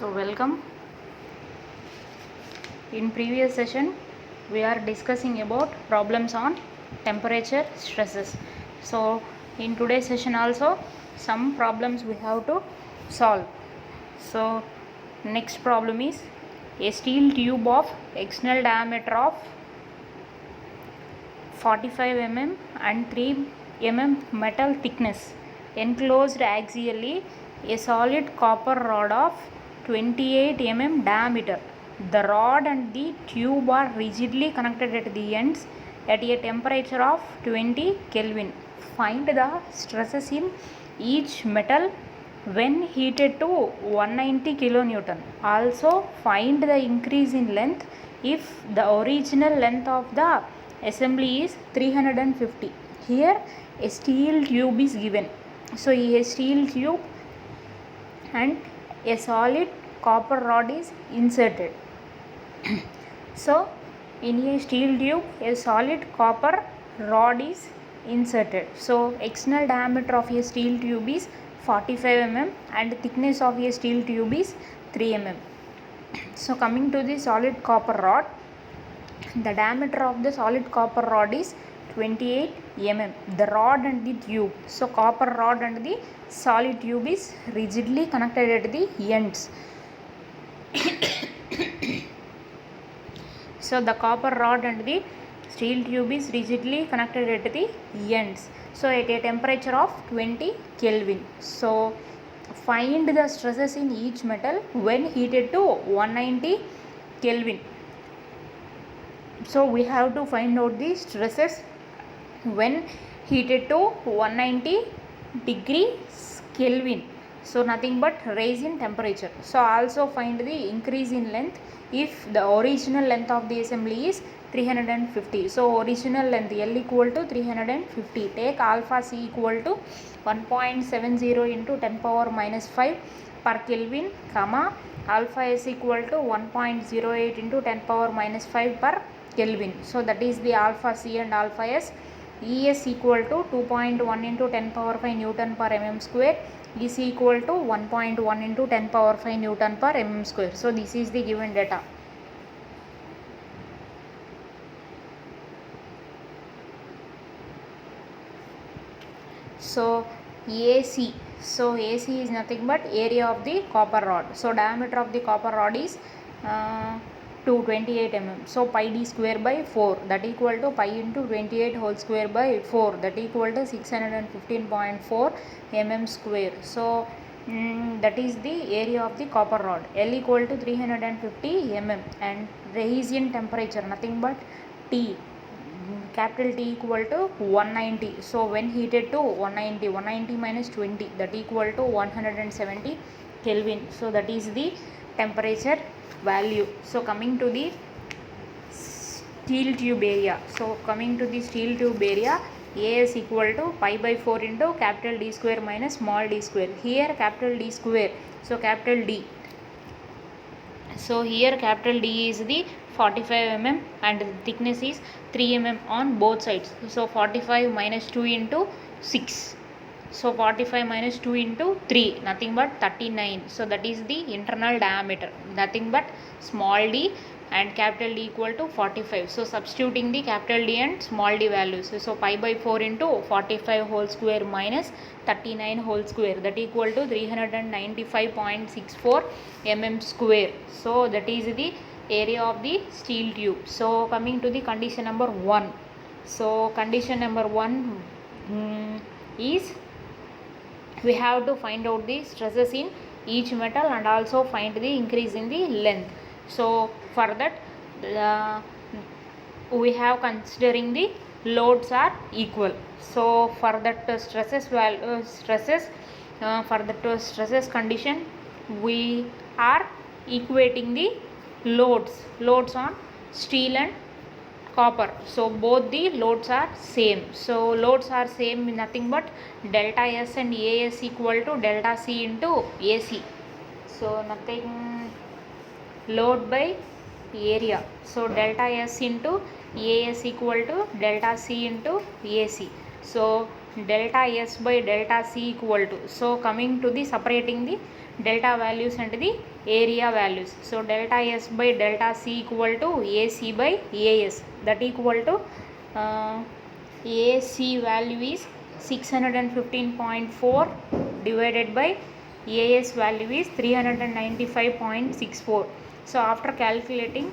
So welcome. In previous session we are discussing about problems on temperature stresses. So in today's session also some problems we have to solve. So next problem is a steel tube of external diameter of 45 mm and 3 mm metal thickness enclosed axially a solid copper rod of 28 mm diameter. The rod and the tube are rigidly connected at the ends at a temperature of 20 Kelvin. Find the stresses in each metal when heated to 190 kilonewton. Also find the increase in length if the original length of the assembly is 350. Here a steel tube is given. So a steel tube and a solid copper rod is inserted. So in a steel tube a solid copper rod is inserted. So external diameter of a steel tube is 45 mm and thickness of a steel tube is 3 mm. So coming to the solid copper rod, the diameter of the solid copper rod is 28 mm. The rod and the tube, so copper rod and the solid tube is rigidly connected at the ends. So the copper rod and the steel tube is rigidly connected at the ends. So at a temperature of 20 Kelvin. So find the stresses in each metal when heated to 190 Kelvin. So we have to find out the stresses when heated to 190 degrees Kelvin. So nothing but rise in temperature. So also find the increase in length if the original length of the assembly is 350. So original length L equal to 350. Take alpha C equal to 1.70 into 10 power minus 5 per Kelvin, comma alpha S equal to 1.08 into 10 power minus 5 per Kelvin. So that is the alpha C and alpha S. ES equal to 2.1 into 10 power 5 Newton per mm square. EC equal to 1.1 into 10 power 5 Newton per mm square. So this is the given data. So AC. So AC is nothing but area of the copper rod. So diameter of the copper rod is 228 mm. So pi d square by 4, that equal to pi into 28 whole square by 4, that equal to 615.4 mm square. So that is the area of the copper rod. L equal to 350 mm and rise in temperature nothing but T, capital T equal to 190. So when heated to 190 minus 20, that equal to 170 Kelvin. So that is the temperature value. So coming to the steel tube area. So coming to the steel tube area, AS equal to pi by 4 into capital D square minus small d square. Here capital D square. So capital D. So here capital D is the 45 mm and the thickness is 3 mm on both sides. So 45 minus 2 into 6. So 45 minus 2 into 3, nothing but 39. So that is the internal diameter, nothing but small d and capital D equal to 45. So substituting the capital D and small d values. So pi by 4 into 45 whole square minus 39 whole square, that equal to 395.64 mm square. So that is the area of the steel tube. So coming to the condition number 1. So condition number 1 is we have to find out the stresses in each metal and also find the increase in the length. So for that we have considering the loads are equal. So for that stresses condition we are equating the loads on steel and copper. So both the loads are same. So loads are same, nothing but delta S and AS equal to delta C into AC. So nothing, load by area. So delta S into AS equal to delta C into AC. So delta S by delta C equal to, so coming to the separating the delta values and the area values. So delta S by delta C equal to AC by AS, that equal to AC value is 615.4 divided by AS value is 395.64. So after calculating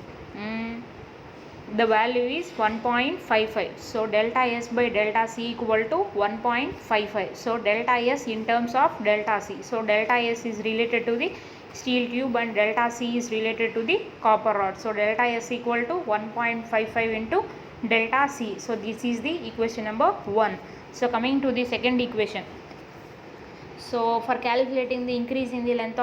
the value is 1.55. So delta S by delta C equal to 1.55. So delta S in terms of delta C. So delta S is related to the steel tube and delta C is related to the copper rod. So delta S equal to 1.55 into delta C. So this is the equation number 1. So coming to the second equation. So for calculating the increase in the length,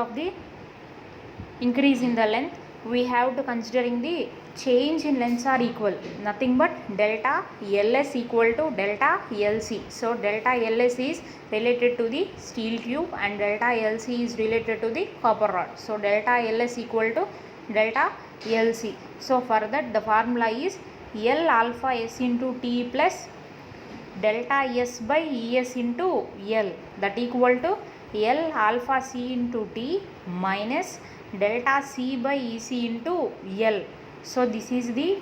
we have to considering the change in lengths are equal, nothing but delta LS equal to delta LC. So delta LS is related to the steel tube and delta LC is related to the copper rod. So delta LS equal to delta LC. So for that the formula is L alpha S into T plus delta S by ES into L, that equal to L alpha C into T minus delta C by EC into L. So this is the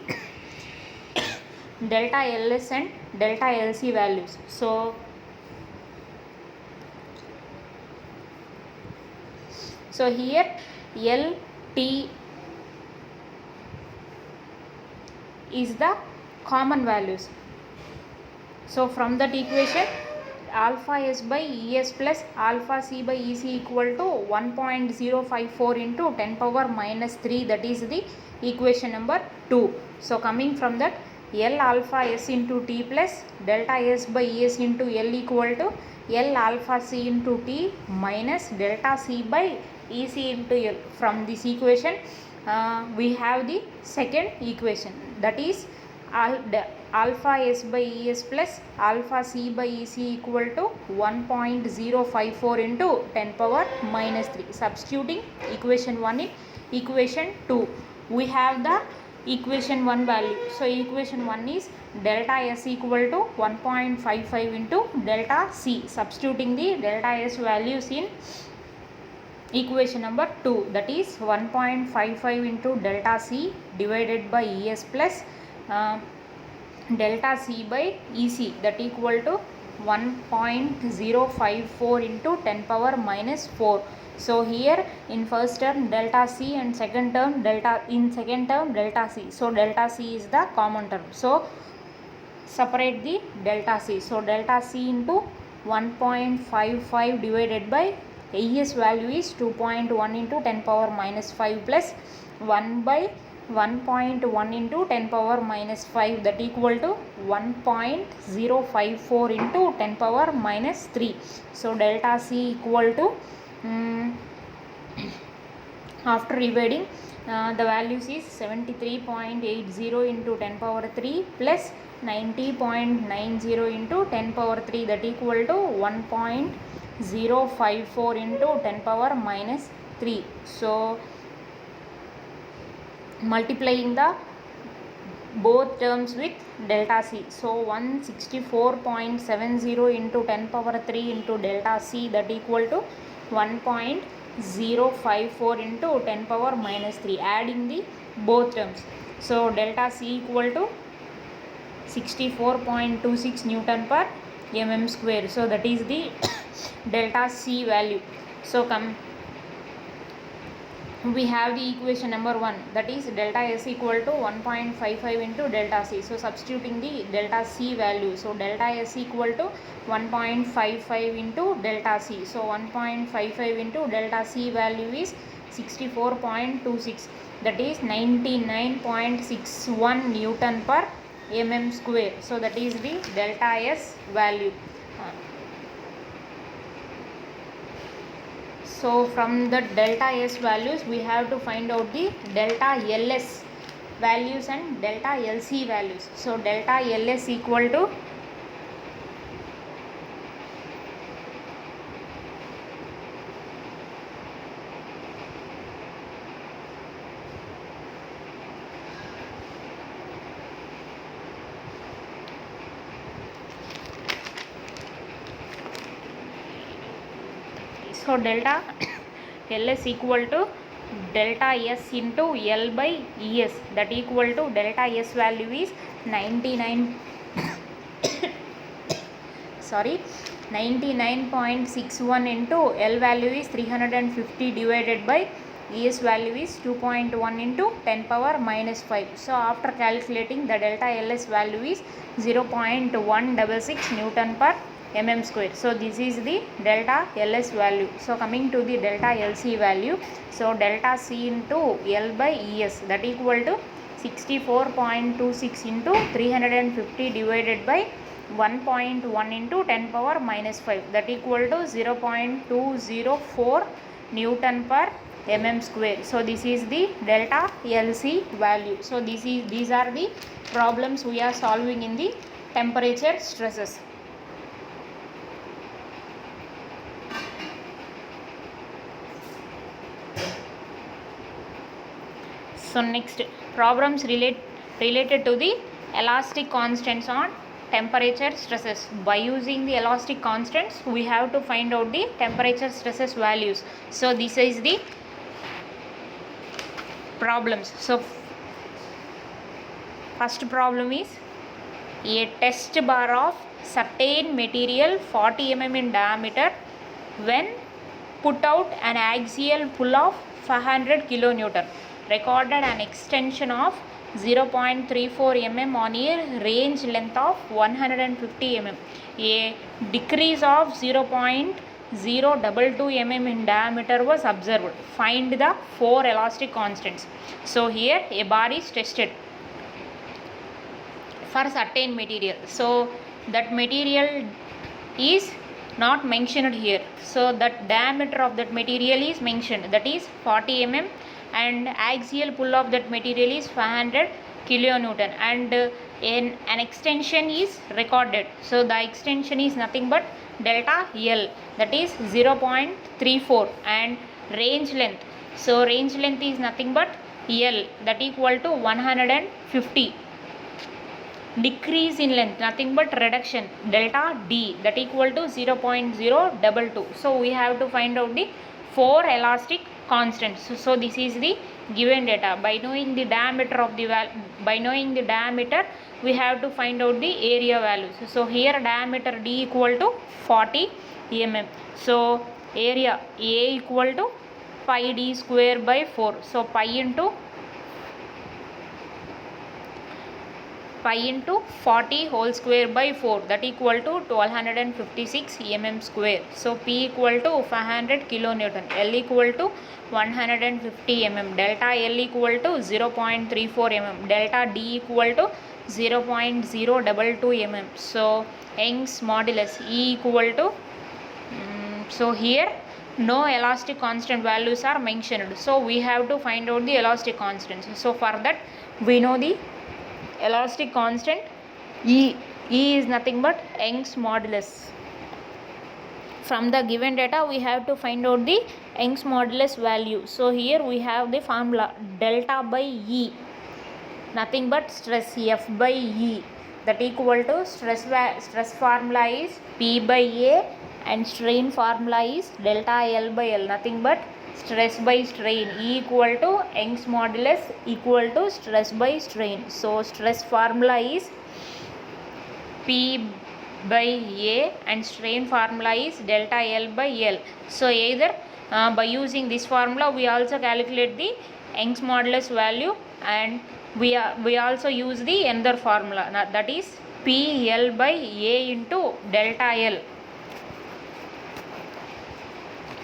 delta LS and delta LC values. So here L T is the common values. So from that equation, alpha S by ES plus alpha C by EC equal to 1.054 into 10 power minus 3, that is the equation number 2. So coming from that, L alpha S into T plus delta S by ES into L equal to L alpha C into T minus delta C by EC into L. From this equation, we have the second equation, that is alpha S by ES plus alpha C by EC equal to 1.054 into 10 power minus 3. Substituting equation 1 in equation 2, we have the equation 1 value. So equation 1 is delta S equal to 1.55 into delta C. Substituting the delta S values in equation number 2, that is 1.55 into delta C divided by ES plus delta C by EC, that equal to 1.054 into 10 power minus 4. So here in first term delta C and second term delta C. So delta C is the common term. So separate the delta C. So delta C into 1.55 divided by ES value is 2.1 into 10 power minus 5 plus 1 by 1.1 into 10 power minus 5, that equal to 1.054 into 10 power minus 3. So delta C equal to after dividing the values is 73.80 into 10 power 3 plus 90.90 into 10 power 3, that equal to 1.054 into 10 power minus 3. So multiplying the both terms with delta C. So 164.70 into 10 power 3 into delta C, that equal to 1.054 into 10 power minus 3. Adding the both terms. So delta C equal to 64.26 Newton per mm square. So that is the delta C value. So we have the equation number 1, that is delta S equal to 1.55 into delta C. So substituting the delta C value. So delta S equal to 1.55 into delta C. So 1.55 into delta C value is 64.26, that is 99.61 Newton per mm square. So that is the delta S value. So from the delta S values, we have to find out the delta LS values and delta LC values. So delta LS equal to delta LS equal to delta S into L by ES, that equal to delta S value is 99.61 into L value is 350 divided by ES value is 2.1 into 10 power minus 5. So after calculating, the delta LS value is 0.166 Newton per mm square. So this is the delta LS value. So coming to the delta LC value, so delta C into L by ES, that equal to 64.26 into 350 divided by 1.1 into 10 power minus 5, that equal to 0.204 Newton per mm square. So this is the delta LC value. So these are the problems we are solving in the temperature stresses. So next problems related to the elastic constants on temperature stresses. By using the elastic constants, we have to find out the temperature stresses values. So this is the problems. So first problem is a test bar of certain material 40 mm in diameter when put out an axial pull of 500 kilonewton recorded an extension of 0.34 mm on a range length of 150 mm. A decrease of 0.022 mm in diameter was observed. Find the four elastic constants. So here a bar is tested for certain material. So that material is not mentioned here. So that diameter of that material is mentioned, that is 40 mm, and axial pull of that material is 500 kilonewton, and an extension is recorded. So the extension is nothing but delta L, that is 0.34, and range length, so range length is nothing but L, that equal to 150. Decrease in length, nothing but reduction, delta D, that equal to 0.022. So we have to find out the four elastic constants. So this is the given data. By knowing the diameter of the we have to find out the area values. So here diameter D equal to 40 mm. So area A equal to pi d square by 4. So pi into 40 whole square by 4, that equal to 1256 mm square. So P equal to 500 kilonewton, L equal to 150 mm, delta L equal to 0.34 mm, delta D equal to 0.022 mm. So Young's modulus E equal to so here no elastic constant values are mentioned. So we have to find out the elastic constants. So for that we know the elastic constant E is nothing but Young's modulus. From the given data we have to find out the Young's modulus value. So here we have the formula delta by E, nothing but stress F by E, that equal to stress formula is P by A and strain formula is delta L by L, nothing but stress by strain. E equal to Young's modulus equal to stress by strain. So stress formula is P by A and strain formula is delta L by L. So either by using this formula we also calculate the Young's modulus value, and we also use the another formula, that is P L by A into delta L.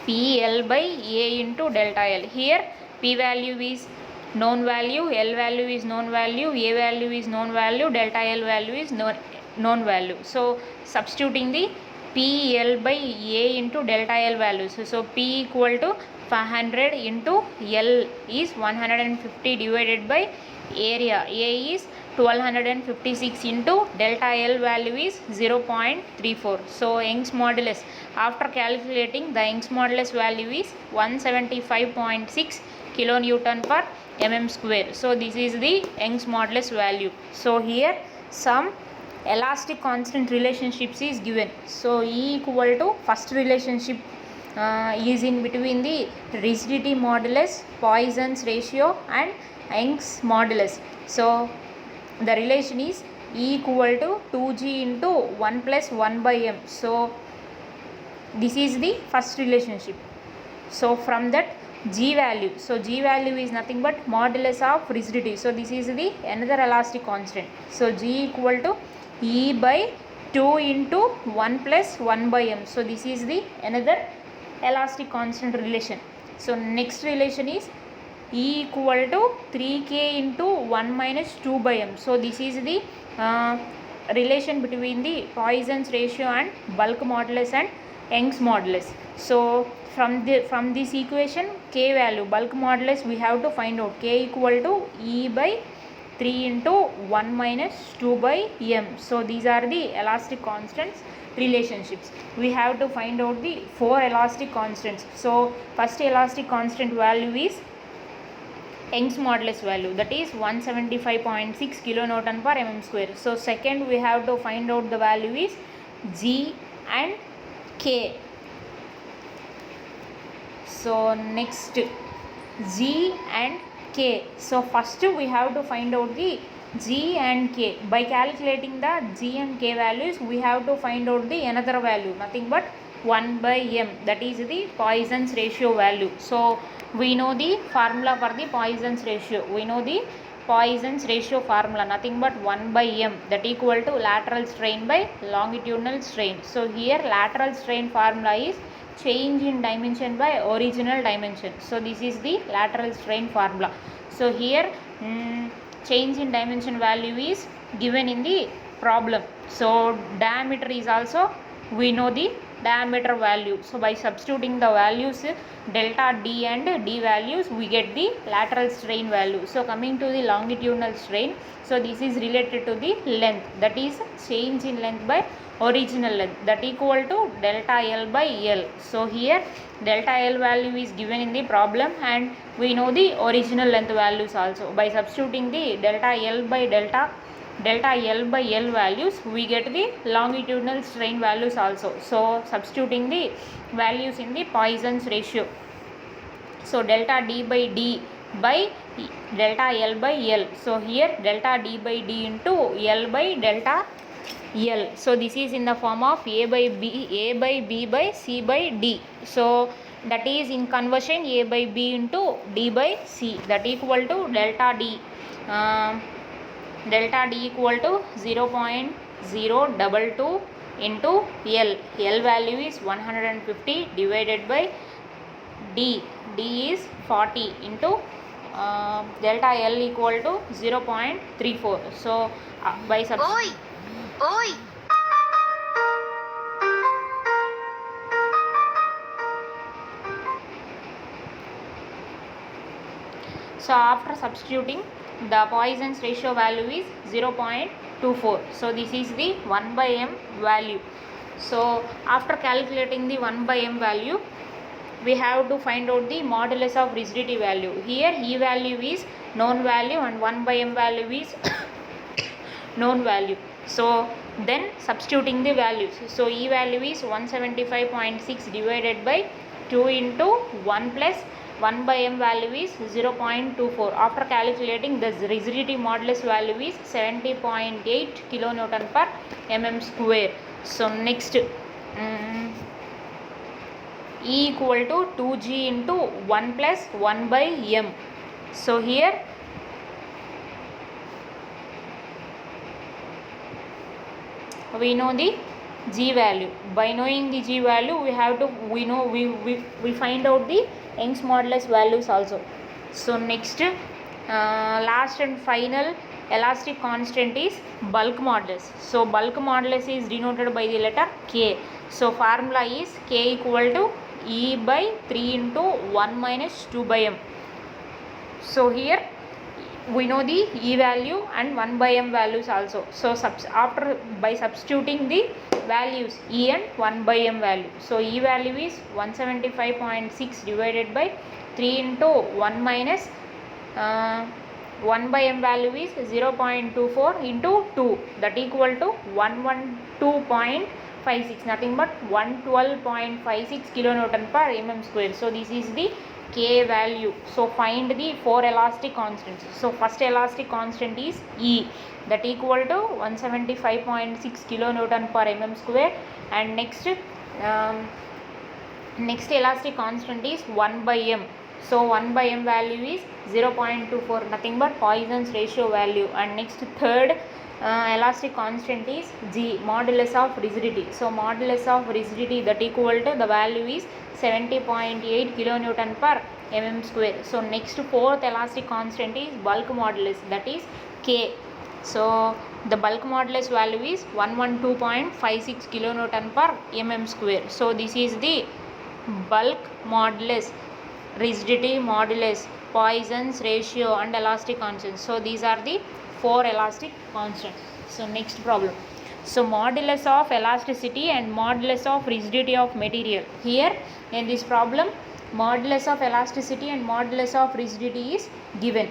P L by A into delta L. Here P value is known value, L value is known value, A value is known value, delta L value is known value. So substituting the P L by A into delta L values. So P equal to 500 into L is 150 divided by area. A is 1256 into delta L value is 0.34. So Young's modulus, after calculating the Young's modulus value is 175.6 kilonewton per mm square. So this is the Young's modulus value. So here some elastic constant relationships is given. So E equal to first relationship is in between the rigidity modulus, Poisson's ratio and Young's modulus. So the relation is E equal to 2g into 1 plus 1 by m. So this is the first relationship. So from that g value, so g value is nothing but modulus of rigidity. So this is the another elastic constant. So g equal to E by 2 into 1 plus 1 by m. So this is the another elastic constant relation. So next relation is E equal to 3k into 1 minus 2 by m. So this is the relation between the Poisson's ratio and bulk modulus and Young's modulus. So from this equation, k value, bulk modulus, we have to find out k equal to E by 3 into 1 minus 2 by m. So these are the elastic constants relationships. We have to find out the 4 elastic constants. So first elastic constant value is Young's modulus value, that is 175.6 kilonewton per mm square. So second we have to find out the value is g and k. So next g and k. So first we have to find out the g and k. By calculating the g and k values, we have to find out the another value, nothing but 1 by m, that is the Poisson's ratio value. So we know the formula for the Poisson's ratio. We know the Poisson's ratio formula, nothing but 1 by m, that equal to lateral strain by longitudinal strain. So here lateral strain formula is change in dimension by original dimension. So this is the lateral strain formula. So here change in dimension value is given in the problem. So diameter is also, we know the diameter value. So by substituting the values delta d and d values, we get the lateral strain value. So coming to the longitudinal strain, so this is related to the length, that is change in length by original length, that equal to delta L by L. So here delta L value is given in the problem and we know the original length values also. By substituting the delta L by L values, we get the longitudinal strain values also. So substituting the values in the Poisson's ratio. So delta D by D by delta L by L. So here delta D by D into L by delta L. So this is in the form of A by B by C by D. So that is in conversion A by B into D by C, that equal to delta D. Delta D equal to 0.022 into L. L value is 150 divided by D. D is 40 into delta L equal to 0.34. So by substituting. So after substituting, the Poisson's ratio value is 0.24. So this is the 1 by m value. So after calculating the 1 by m value, we have to find out the modulus of rigidity value. Here E value is known value and 1 by m value is known value. So then substituting the values. So E value is 175.6 divided by 2 into 1 plus 1 by m value is 0.24. After calculating, the rigidity modulus value is 70.8 kilonewton per mm square. So next E equal to 2g into 1 plus 1 by m. So here we know the g value. By knowing the g value, we find out the Young's modulus values also. So next last and final elastic constant is bulk modulus. So bulk modulus is denoted by the letter K. So formula is K equal to E by 3 into 1 minus 2 by m. So here we know the E value and 1 by m values also. So after by substituting the values E and 1 by m value. So E value is 175.6 divided by 3 into 1 minus 1 by m value is 0.24 into 2, that equal to 112.5 56, nothing but 112.56 kilonewton per mm square. So this is the K value. So find the 4 elastic constants. So first elastic constant is E, that equal to 175.6 kilonewton per mm square, and next elastic constant is 1 by m. So 1 by m value is 0.24, nothing but Poisson's ratio value. And next third elastic constant is G, modulus of rigidity. So modulus of rigidity, that equal to the value is 70.8 kilonewton per mm square. So next fourth elastic constant is bulk modulus, that is K. So the bulk modulus value is 112.56 kilonewton per mm square. So this is the bulk modulus, rigidity modulus, Poisson's ratio, and elastic constant. So these are the 4 elastic constants. So next problem. So modulus of elasticity and modulus of rigidity of material. Here in this problem, modulus of elasticity and modulus of rigidity is given.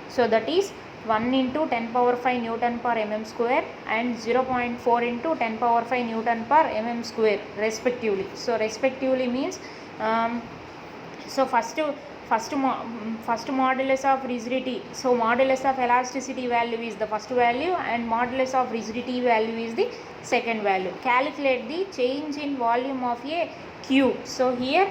So that is 1 into 10 power 5 Newton per mm square and 0.4 into 10 power 5 Newton per mm square respectively. So respectively means so first modulus of rigidity. So modulus of elasticity value is the first value and modulus of rigidity value is the second value. Calculate the change in volume of a cube. So here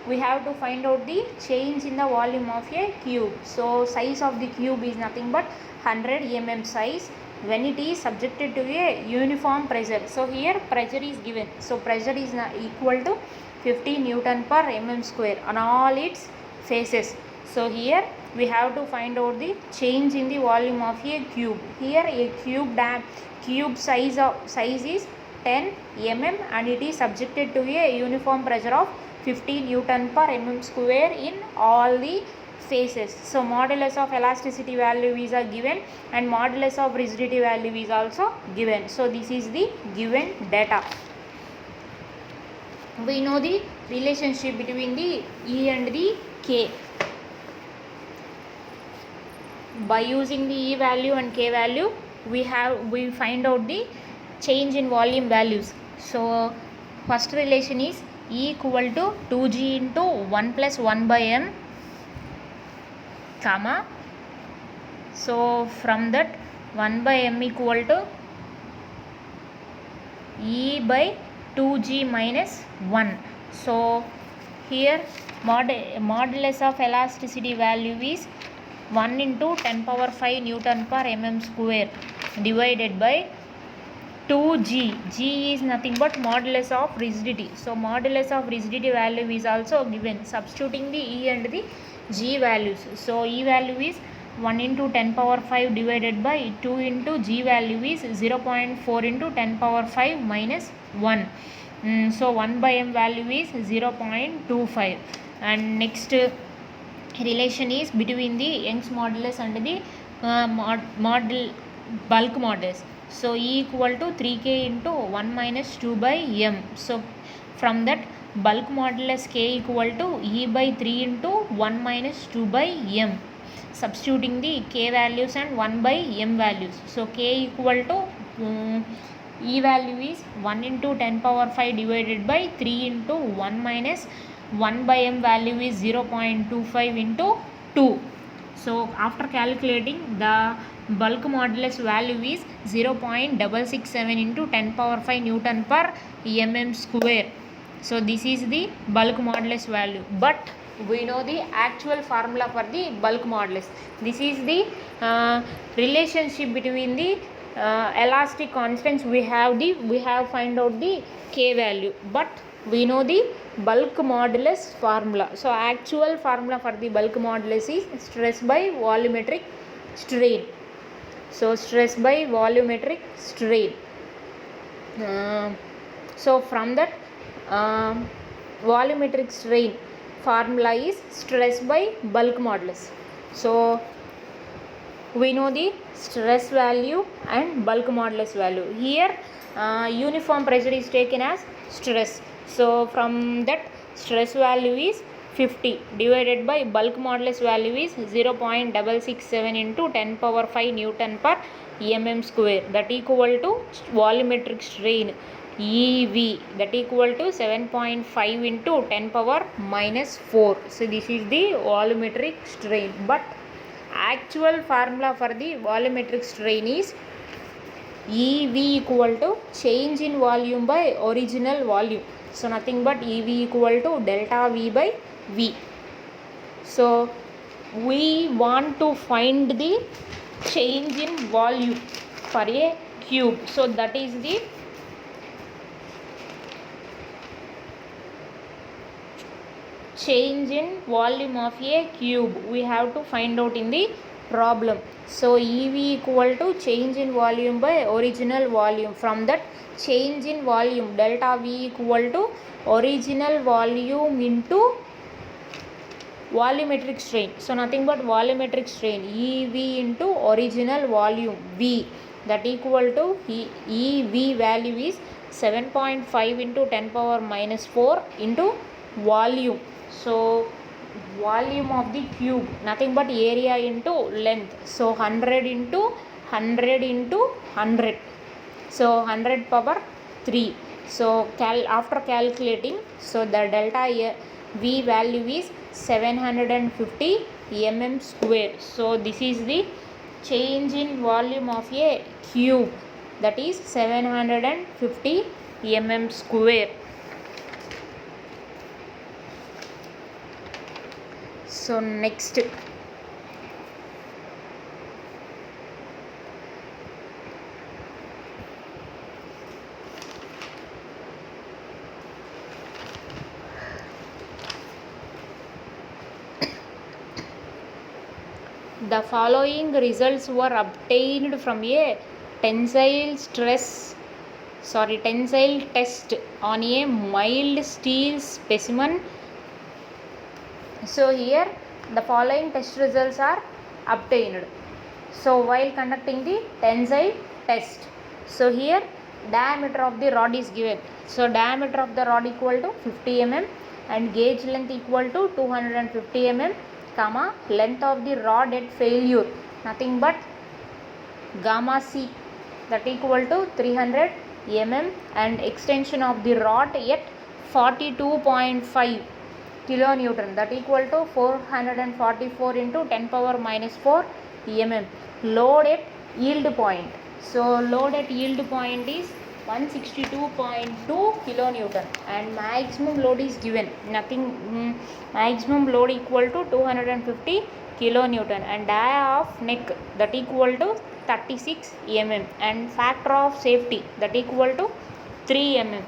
we have to find out the change in the volume of a cube. So size of the cube is nothing but 100 mm size when it is subjected to a uniform pressure. So here pressure is given. So pressure is equal to 50 Newton per mm square on all its faces. So here we have to find out the change in the volume of a cube. Here a cube size is 10 mm and it is subjected to a uniform pressure of 50 Newton per mm square in all the faces. So modulus of elasticity value is given and modulus of rigidity value is also given. So this is the given data. We know the relationship between the E and the K. By using the E value and K value, we find out the change in volume values. So first relation is E equal to 2G into 1 plus 1 by M, comma. So from that 1 by M equal to E by 2G minus 1. So here modulus of elasticity value is 1 into 10 power 5 Newton per mm square divided by 2G. G is nothing but modulus of rigidity. So modulus of rigidity value is also given. Substituting the E and the G values. So E value is 1 into 10 power 5 divided by 2 into G value is 0.4 into 10 power 5 minus 1. So 1 by M value is 0.25. And next relation is between the Young's modulus and the bulk modulus. So E equal to 3K into 1 minus 2 by M. So from that bulk modulus K equal to E by 3 into 1 minus 2 by M. Substituting the K values and 1 by M values. So K equal to E value is 1 into 10 power 5 divided by 3 into 1 minus 1 by M value is 0.25 into 2. So after calculating, the bulk modulus value is 0.667 into 10 power 5 Newton per mm square. So this is the bulk modulus value. But we know the actual formula for the bulk modulus. This is the relationship between the elastic constants. We have find out the K value, but we know the bulk modulus formula. So actual formula for the bulk modulus is stress by volumetric strain. So stress by volumetric strain. So from that volumetric strain formula is stress by bulk modulus. So we know the stress value and bulk modulus value. Here uniform pressure is taken as stress. So from that stress value is 50 divided by bulk modulus value is 0.667 into 10 power 5 Newton per mm square, that equal to volumetric strain. EV, that equal to 7.5 into 10 power minus 4. So this is the volumetric strain, but actual formula for the volumetric strain is EV equal to change in volume by original volume. So nothing but EV equal to delta V by V. So we want to find the change in volume for a cube. So that is the change in volume of a cube. We have to find out in the problem. So EV equal to change in volume by original volume. From that change in volume, delta V equal to original volume into volumetric strain. So nothing but volumetric strain, EV into original volume V, that equal to EV value is 7.5 into 10 power minus 4 into volume. So volume of the cube, nothing but area into length. So 100 into 100 into 100. So 100 power 3. So after calculating, so the delta V value is 750 mm square. So this is the change in volume of a cube, that is 750 mm square. So next, the following results were obtained from a tensile test on a mild steel specimen. So here the following test results are obtained. So while conducting the tensile test, so here diameter of the rod is given. So diameter of the rod equal to 50 mm and gauge length equal to 250 mm, comma, length of the rod at failure, nothing but gamma C, that equal to 300 mm, and extension of the rod at 42.5 kilonewton, that equal to 444 into 10 power minus 4 mm. Load at yield point. So load at yield point is 162.2 kilonewton and maximum load is given, nothing, maximum load equal to 250 kilonewton, and dia of neck, that equal to 36 mm, and factor of safety, that equal to 3 mm.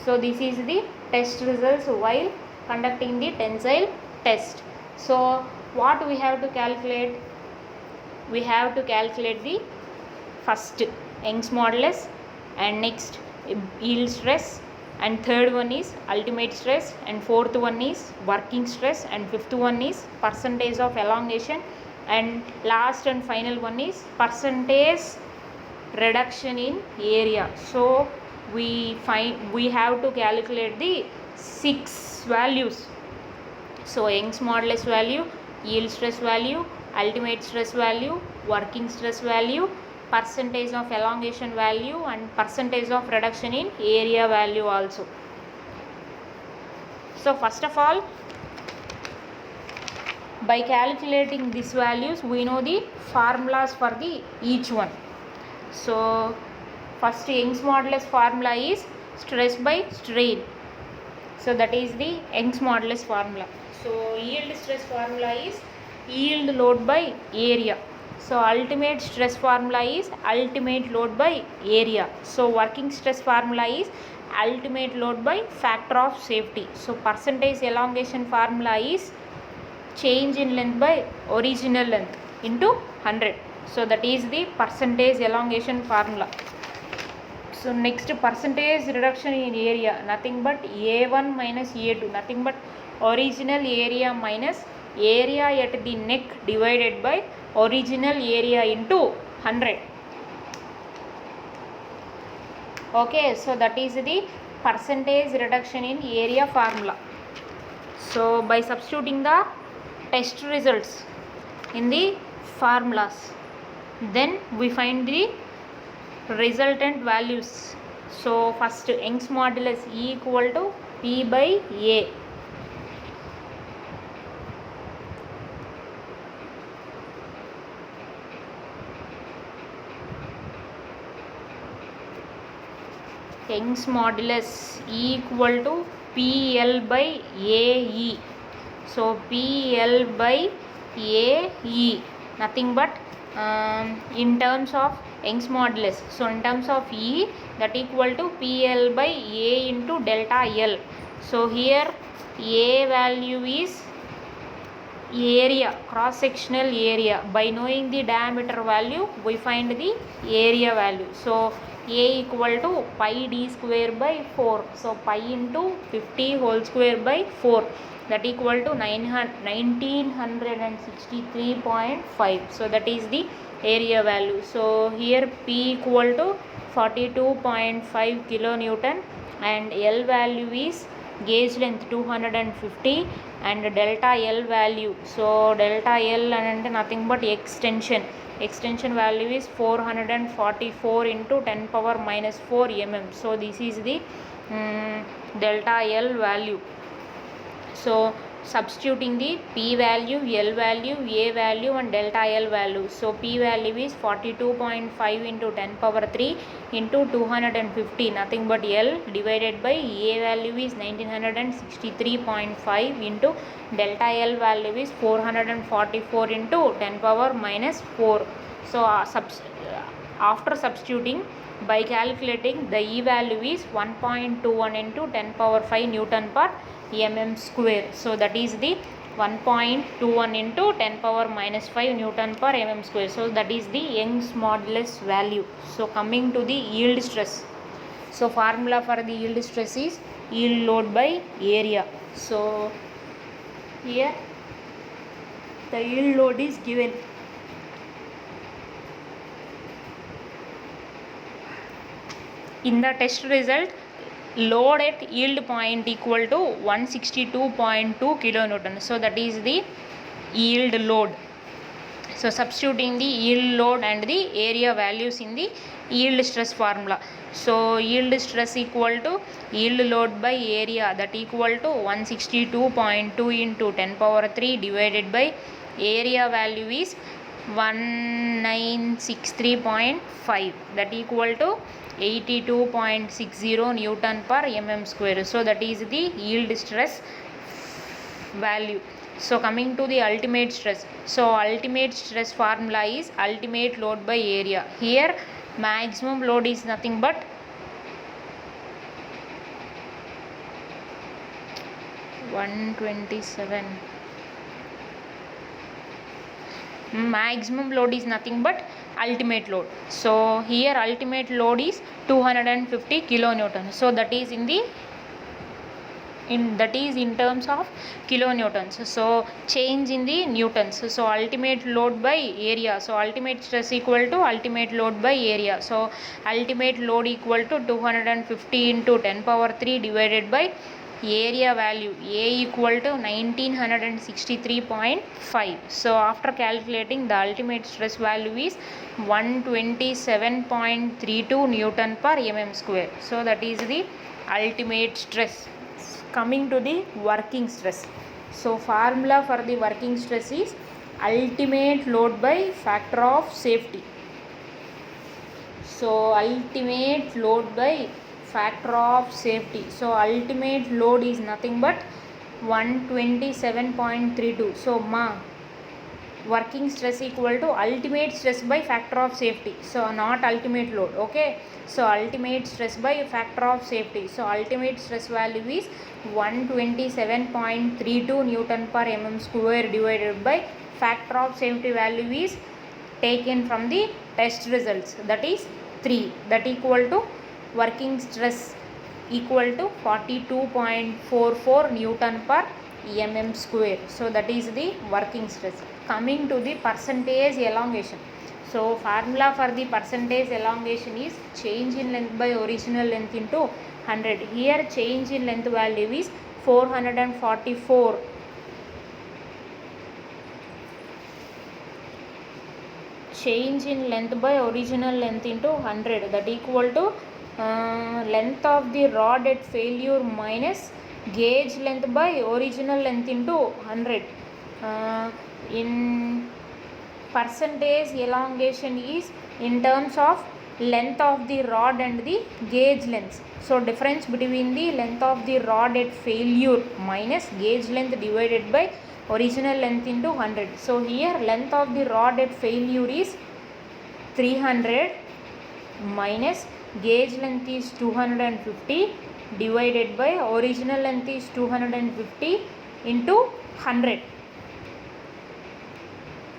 So this is the test results while conducting the tensile test. So what we have to calculate? We have to calculate the first Young's modulus, and next yield stress, and third one is ultimate stress, and fourth one is working stress, and fifth one is percentage of elongation, and last and final one is percentage reduction in area. So we have to calculate the 6 values. So Young's modulus value, yield stress value, ultimate stress value, working stress value, percentage of elongation value, and percentage of reduction in area value also. So first of all, by calculating these values, we know the formulas for the each one. So first Young's modulus formula is stress by strain. So that is the Young's modulus formula. So yield stress formula is yield load by area. So ultimate stress formula is ultimate load by area. So working stress formula is ultimate load by factor of safety. So percentage elongation formula is change in length by original length into 100. So that is the percentage elongation formula. So next, percentage reduction in area, nothing but A1 minus A2, nothing but original area minus area at the neck divided by original area into 100. Okay, so that is the percentage reduction in area formula. So by substituting the test results in the formulas, then we find the resultant values. So first Young's modulus E equal to P by A. Young's modulus E equal to PL by AE. So PL by AE, nothing but in terms of Young's modulus. So in terms of E, that equal to PL by A into delta L. So here A value is area, cross sectional area. By knowing the diameter value, we find the area value. So A equal to pi d square by 4. So pi into 50 whole square by 4, that equal to 1963.5. So that is the area value. So here P equal to 42.5 kilonewton and L value is gauge length 250 and delta L value. So delta L and nothing but extension value is 444 into 10 power minus 4 mm. So this is the delta L value. So substituting the P value, L value, A value and delta L value. So P value is 42.5 into 10 power 3 into 250, nothing but L, divided by A value is 1963.5 into delta L value is 444 into 10 power minus 4. So after substituting, by calculating, the E value is 1.21 into 10 power 5 Newton per mm square. So that is the 1.21 into 10 power minus 5 Newton per mm square. So that is the Young's modulus value. So coming to the yield stress. So formula for the yield stress is yield load by area. So here the yield load is given. In the test result, load at yield point equal to 162.2 kilonewton. So that is the yield load. So substituting the yield load and the area values in the yield stress formula. So yield stress equal to yield load by area, that equal to 162.2 into 10 power 3 divided by area value is 1963.5, that equal to 82.60 Newton per mm square. So that is the yield stress value. So coming to the ultimate stress. So ultimate stress formula is ultimate load by area. Here maximum load is nothing but maximum load is nothing but ultimate load. So here ultimate load is 250 kilonewton. So that is in terms of kilonewtons. So change in the newtons. So ultimate load by area. So ultimate stress equal to ultimate load by area. So ultimate load equal to 250 into 10 power 3 divided by area value, A equal to 1963.5. So after calculating, the ultimate stress value is 127.32 Newton per mm square. So that is the ultimate stress. Coming to the working stress. So formula for the working stress is ultimate load by factor of safety. So ultimate load by factor of safety. So ultimate load is nothing but 127.32. So working stress equal to ultimate stress by factor of safety. So not ultimate load. Okay. So ultimate stress by factor of safety. So ultimate stress value is 127.32 Newton per mm square divided by factor of safety value is taken from the test results, that is 3, that equal to working stress equal to 42.44 Newton per mm square. So that is the working stress. Coming to the percentage elongation. So formula for the percentage elongation is change in length by original length into 100. Here change in length value is 444. Change in length by original length into 100, that equal to length of the rod at failure minus gauge length by original length into 100. In percentage elongation is in terms of length of the rod and the gauge length. So difference between the length of the rod at failure minus gauge length divided by original length into 100. So here length of the rod at failure is 300 minus gauge length is 250 divided by original length is 250 into 100.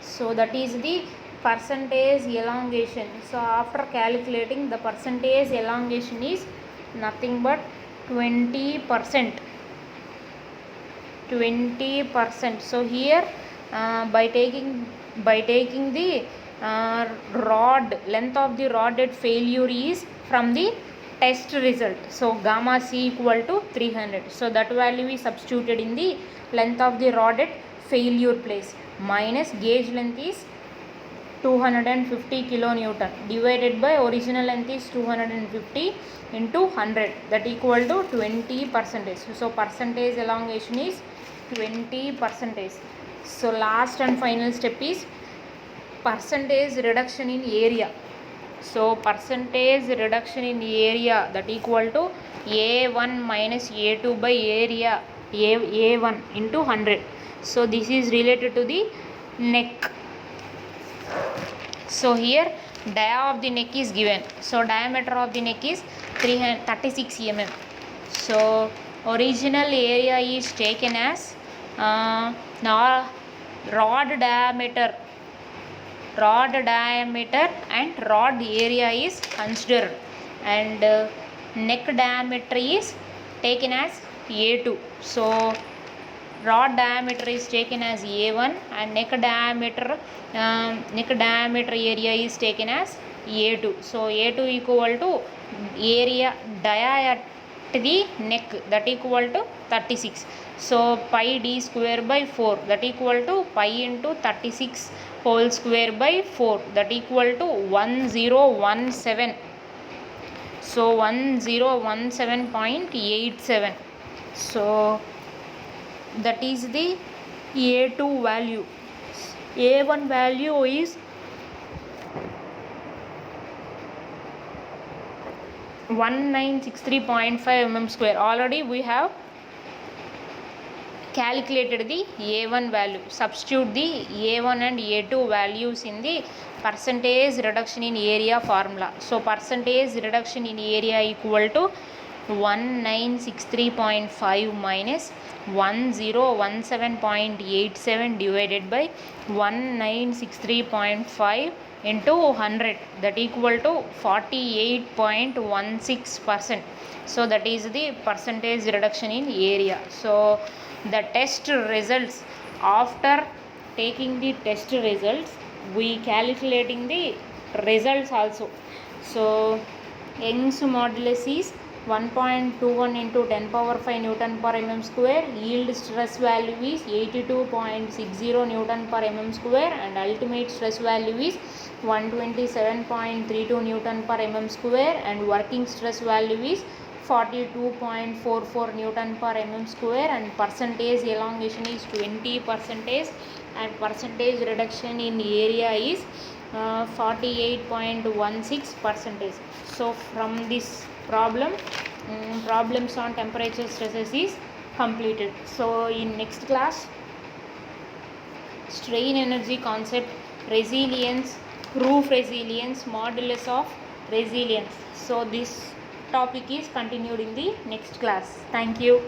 So that is the percentage elongation. So after calculating, the percentage elongation is nothing but 20%. 20%. So here by taking the rod length of the rod at failure is from the test result. So gamma c equal to 300. So that value is substituted in the length of the rod at failure place minus gauge length is 250 kilonewton divided by original length is 250 into 100, that equal to 20%. So percentage elongation is 20%. So last and final step is percentage reduction in area. So percentage reduction in area, that equal to A1 minus A2 by area A1 into 100. So this is related to the neck. So here dia of the neck is given. So diameter of the neck is 36 mm. So original area is taken as rod diameter and rod area is considered, and neck diameter is taken as A2. So rod diameter is taken as A1 and neck diameter area is taken as A2. So A2 equal to area dia at the neck, that equal to 36. So pi d square by 4, that equal to pi into 36 whole square by 4, that equal to 1017. So 1017.87. So that is the A2 value. A1 value is 1963.5 mm square. Already we have calculated the A1 value. Substitute the A1 and A2 values in the percentage reduction in area formula. So percentage reduction in area equal to 1963.5 minus 1017.87 divided by 1963.5 into 100, that equal to 48.16%. So that is the percentage reduction in area. So the test results, after taking the test results, we calculating the results also. So Young's modulus is 1.21 into 10 power 5 Newton per mm square. Yield stress value is 82.60 Newton per mm square, and ultimate stress value is 127.32 Newton per mm square, and working stress value is 42.44 Newton per mm square, and percentage elongation is 20%, and percentage reduction in area is 48.16%. So from this problems on temperature stresses is completed. So in next class, strain energy concept, resilience, roof resilience, modulus of resilience. So this topic is continued in the next class. Thank you.